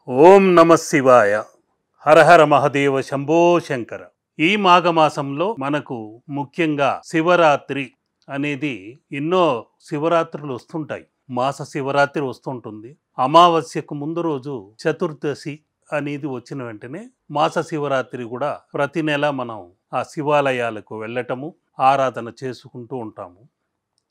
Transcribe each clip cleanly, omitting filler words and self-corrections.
ఓం నమ శివాయ. హరహర మహదేవ శంభో శంకర. ఈ మాఘమాసంలో మనకు ముఖ్యంగా శివరాత్రి అనేది ఎన్నో శివరాత్రులు వస్తుంటాయి. మాస శివరాత్రి వస్తుంటుంది. అమావాస్యకు ముందు రోజు చతుర్దశి అనేది వచ్చిన వెంటనే మాస శివరాత్రి కూడా ప్రతి నెల మనం ఆ శివాలయాలకు వెళ్ళటము, ఆరాధన చేసుకుంటూ ఉంటాము.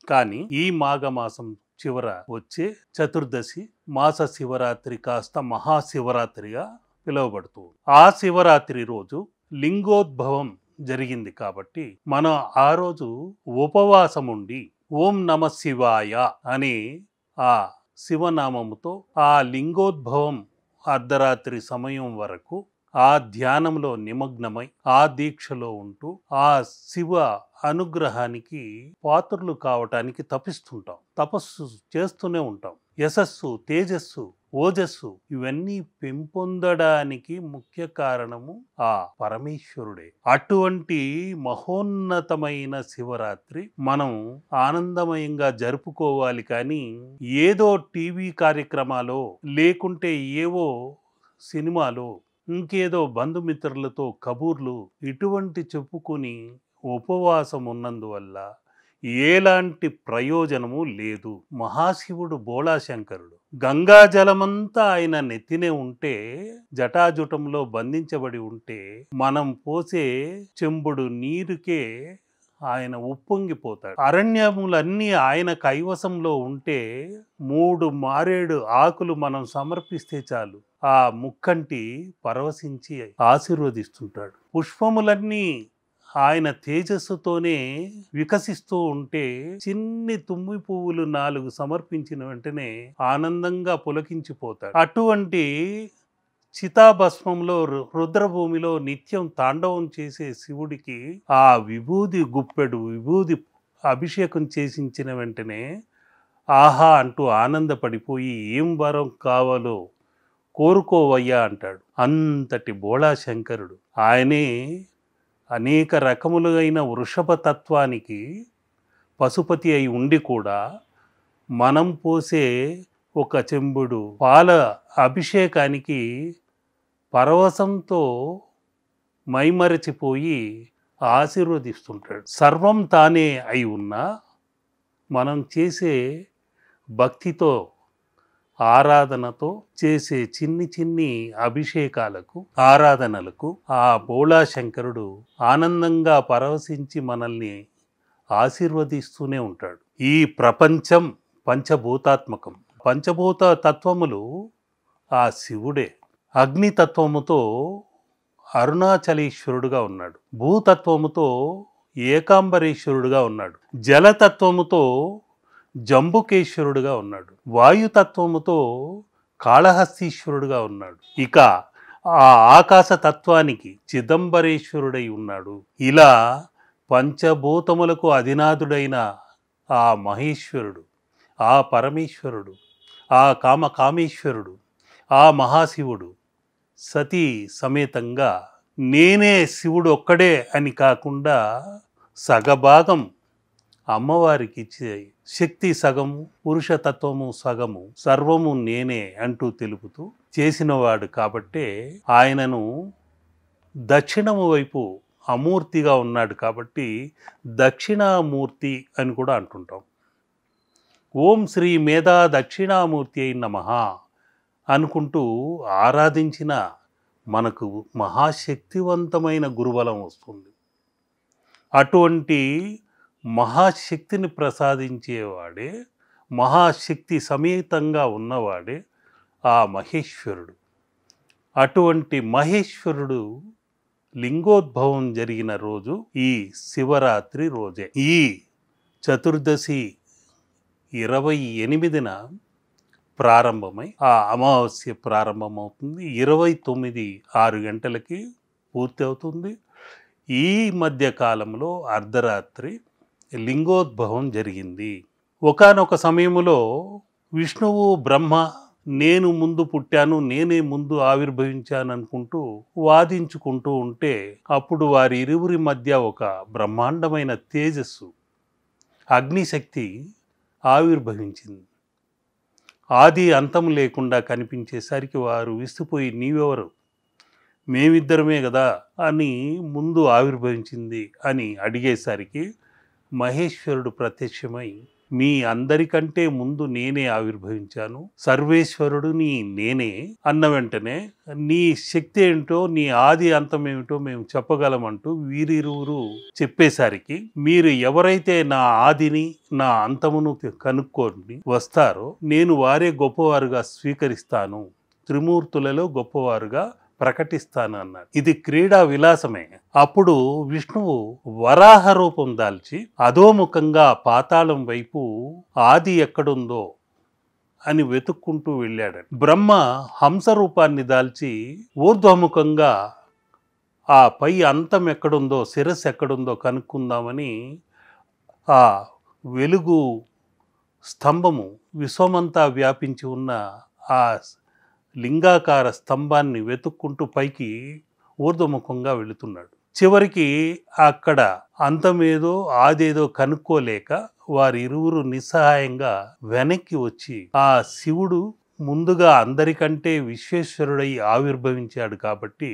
కానీ ఈ మాఘమాసం చివర వచ్చే చతుర్దశి మాస శివరాత్రి కాస్త మహాశివరాత్రిగా పిలువబడుతుంది. ఆ శివరాత్రి రోజు లింగోద్భవం జరిగింది కాబట్టి మనం ఆ రోజు ఉపవాసం ఉండి ఓం నమ శివాయ అనే ఆ శివనామముతో ఆ లింగోద్భవం అర్ధరాత్రి సమయం వరకు ఆ ధ్యానంలో నిమగ్నమై ఆ దీక్షలో ఉంటూ ఆ శివ అనుగ్రహానికి పాత్రలు కావటానికి తపిస్తుంటాం, తపస్సు చేస్తూనే ఉంటాం. యశస్సు, తేజస్సు, ఓజస్సు ఇవన్నీ పెంపొందడానికి ముఖ్య కారణము ఆ పరమేశ్వరుడే. అటువంటి మహోన్నతమైన శివరాత్రి మనం ఆనందమయంగా జరుపుకోవాలి. కానీ ఏదో టీవీ కార్యక్రమాలో లేకుంటే ఏవో సినిమాలో ఇంకేదో బంధుమిత్రులతో కబూర్లు ఇటువంటి చెప్పుకుని ఉపవాసం ఉన్నందువల్ల ఎలాంటి ప్రయోజనము లేదు. మహాశివుడు బోళాశంకరుడు. గంగాజలమంతా ఆయన నెత్తినే ఉంటే, జటాజుటంలో బంధించబడి ఉంటే, మనం పోసే చెంబుడు నీరుకే ఆయన ఉప్పొంగిపోతాడు. అరణ్యములన్నీ ఆయన కైవసంలో ఉంటే 3 మారేడు ఆకులు మనం సమర్పిస్తే చాలు, ఆ ముక్కంటి పరవశించి ఆశీర్వదిస్తుంటాడు. పుష్పములన్నీ ఆయన తేజస్సుతోనే వికసిస్తూ ఉంటే చిన్ని తుమ్మి పువ్వులు 4 సమర్పించిన వెంటనే ఆనందంగా పులకించిపోతాడు. అటువంటి చితాభస్మంలో రుద్రభూమిలో నిత్యం తాండవం చేసే శివుడికి ఆ విభూది గుప్పెడు విభూది అభిషేకం చేసించిన వెంటనే ఆహా అంటూ ఆనందపడిపోయి ఏం వరం కావాలో కోరుకోవయ్యా అంటాడు. అంతటి బోళాశంకరుడు. ఆయనే అనేక రకములైన వృషభ తత్వానికి పశుపతి అయి ఉండి కూడా మనం పోసే ఒక చెంబుడు పాల అభిషేకానికి పరవశంతో మైమరచిపోయి ఆశీర్వదిస్తుంటాడు. సర్వం తానే అయి ఉన్నా మనం చేసే భక్తితో, ఆరాధనతో చేసే చిన్ని అభిషేకాలకు, ఆరాధనలకు ఆ బోళాశంకరుడు ఆనందంగా పరవశించి మనల్ని ఆశీర్వదిస్తూనే ఉంటాడు. ఈ ప్రపంచం పంచభూతాత్మకం. పంచభూత తత్వములు ఆ శివుడే. అగ్నితత్వముతో అరుణాచలేశ్వరుడుగా ఉన్నాడు. భూతత్వముతో ఏకాంబరేశ్వరుడుగా ఉన్నాడు. జలతత్వముతో జంబుకేశ్వరుడుగా ఉన్నాడు. వాయుతత్వముతో కాళహస్తీశ్వరుడుగా ఉన్నాడు. ఇక ఆ ఆకాశతత్వానికి చిదంబరేశ్వరుడై ఉన్నాడు. ఇలా పంచభూతములకు అధినాథుడైన ఆ మహేశ్వరుడు, ఆ పరమేశ్వరుడు, ఆ కామేశ్వరుడు, ఆ మహాశివుడు సతీ సమేతంగా నేనే శివుడు ఒక్కడే అని కాకుండా సగభాగం అమ్మవారికి ఇచ్చే శక్తి సగము, పురుషతత్వము సగము, సర్వము నేనే అంటూ తెలుపుతూ చేసినవాడు కాబట్టే ఆయనను దక్షిణము వైపు అమూర్తిగా ఉన్నాడు కాబట్టి దక్షిణామూర్తి అని కూడా అంటుంటాం. ఓం శ్రీ మేధా దక్షిణామూర్తి అయి నమః అనుకుంటూ ఆరాధించిన మనకు మహాశక్తివంతమైన గురుబలం వస్తుంది. అటువంటి మహాశక్తిని ప్రసాదించేవాడే, మహాశక్తి సమేతంగా ఉన్నవాడే ఆ మహేశ్వరుడు. అటువంటి మహేశ్వరుడు లింగోద్భవం జరిగిన రోజు ఈ శివరాత్రి రోజే. ఈ చతుర్దశి 28న ప్రారంభమై ఆ అమావాస్య ప్రారంభమవుతుంది. 29 6 గంటలకి పూర్తి అవుతుంది. ఈ మధ్య కాలంలో అర్ధరాత్రి లింగోద్భవం జరిగింది. ఒకానొక సమయంలో విష్ణువు బ్రహ్మ నేను ముందు పుట్టాను, నేనే ముందు ఆవిర్భవించాను అనుకుంటూ వాదించుకుంటూ ఉంటే అప్పుడు వారి ఇరువురి మధ్య ఒక బ్రహ్మాండమైన తేజస్సు, అగ్నిశక్తి ఆవిర్భవించింది. ఆది అంతం లేకుండా కనిపించేసరికి వారు విసిపోయి నీవెవరు, మేమిద్దరమే కదా అని ముందు ఆవిర్భవించింది అని అడిగేసరికి మహేశ్వరుడు ప్రత్యక్షమై మీ అందరికంటే ముందు నేనే ఆవిర్భవించాను, సర్వేశ్వరుడుని నేనే అన్న వెంటనే నీ శక్తి ఏంటో నీ ఆది అంతం ఏమిటో మేము చెప్పగలమంటూ వీరిరువురు చెప్పేసరికి మీరు ఎవరైతే నా ఆదిని నా అంతమును కనుక్కొని వస్తారో నేను వారే గొప్పవారుగా స్వీకరిస్తాను, త్రిమూర్తులలో గొప్పవారుగా ప్రకటిస్తాను అన్నాడు. ఇది క్రీడా విలాసమే. అప్పుడు విష్ణువు వరాహ రూపం దాల్చి అధోముఖంగా పాతాళం వైపు ఆది ఎక్కడుందో అని వెతుక్కుంటూ వెళ్ళాడు. బ్రహ్మ హంస రూపాన్ని దాల్చి ఊర్ధ్వముఖంగా ఆ పై అంతం ఎక్కడుందో, శిరస్సు ఎక్కడుందో కనుక్కుందామని ఆ వెలుగు స్తంభము విశ్వమంతా వ్యాపించి ఉన్న ఆ లింగాకార స్తంభాన్ని వెతుక్కుంటూ పైకి ఊర్ధ్వముఖంగా వెళుతున్నాడు. చివరికి అక్కడ అంతమేదో ఆదేదో కనుక్కోలేక వారిరువురు నిస్సహాయంగా వెనక్కి వచ్చి ఆ శివుడు ముందుగా అందరికంటే విశ్వేశ్వరుడై ఆవిర్భవించాడు కాబట్టి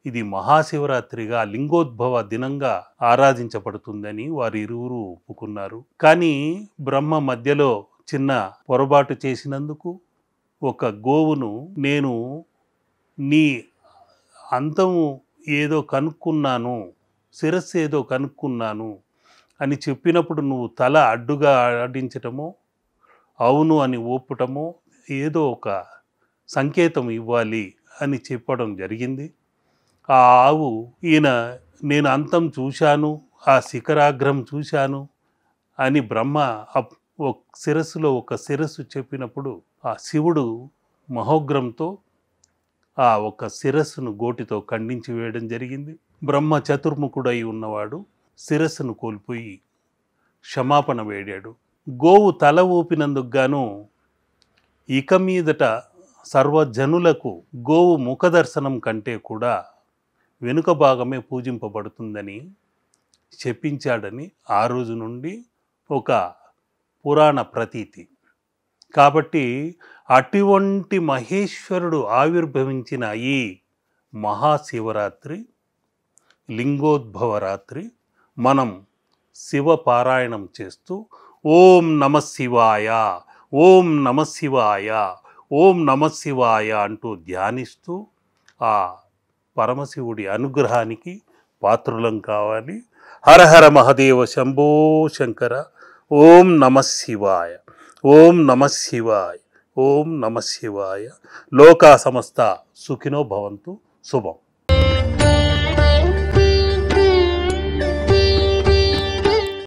ఇది మహాశివరాత్రిగా లింగోద్భవ దినంగా ఆరాధించబడుతుందని వారిరువురు ఒప్పుకున్నారు. కానీ బ్రహ్మ మధ్యలో చిన్న పొరపాటు చేసినందుకు ఒక గోవును నేను నీ అంతము ఏదో కనుక్కున్నాను, శిరస్సు ఏదో కనుక్కున్నాను అని చెప్పినప్పుడు నువ్వు తల అడ్డుగా ఆడించటమో అవును అని ఒప్పుటమో ఏదో ఒక సంకేతం ఇవ్వాలి అని చెప్పడం జరిగింది. ఆ ఆవు ఈయన నేను అంతం చూశాను, ఆ శిఖరాగ్రం చూశాను అని బ్రహ్మ శిరస్సులో ఒక శిరస్సు చెప్పినప్పుడు ఆ శివుడు మహోగ్రంతో ఆ ఒక శిరస్సును గోటితో ఖండించి వేయడం జరిగింది. బ్రహ్మ చతుర్ముఖుడై ఉన్నవాడు శిరస్సును కోల్పోయి క్షమాపణ వేడాడు. గోవు తల ఊపినందుకు గాను ఇక మీదట సర్వజనులకు గోవు ముఖదర్శనం కంటే కూడా వెనుక భాగమే పూజింపబడుతుందని చెప్పించాడని ఆ రోజు నుండి ఒక పురాణ ప్రతీతి. కాబట్టి అటువంటి మహేశ్వరుడు ఆవిర్భవించిన ఈ మహాశివరాత్రి లింగోద్భవ రాత్రి మనం శివ పారాయణం చేస్తూ ఓం నమ శివాయ, ఓం నమ శివాయ, ఓం నమ శివాయ అంటూ ధ్యానిస్తూ ఆ పరమశివుడి అనుగ్రహానికి పాత్రులం కావాలి. హర హర మహదేవ శంభో శంకర. ఓం నమ శివాయ, ఓం నమ శివాయ, ఓం నమ శివాయ. లోకా సమస్త సుఖినో భవంతు. శుభం.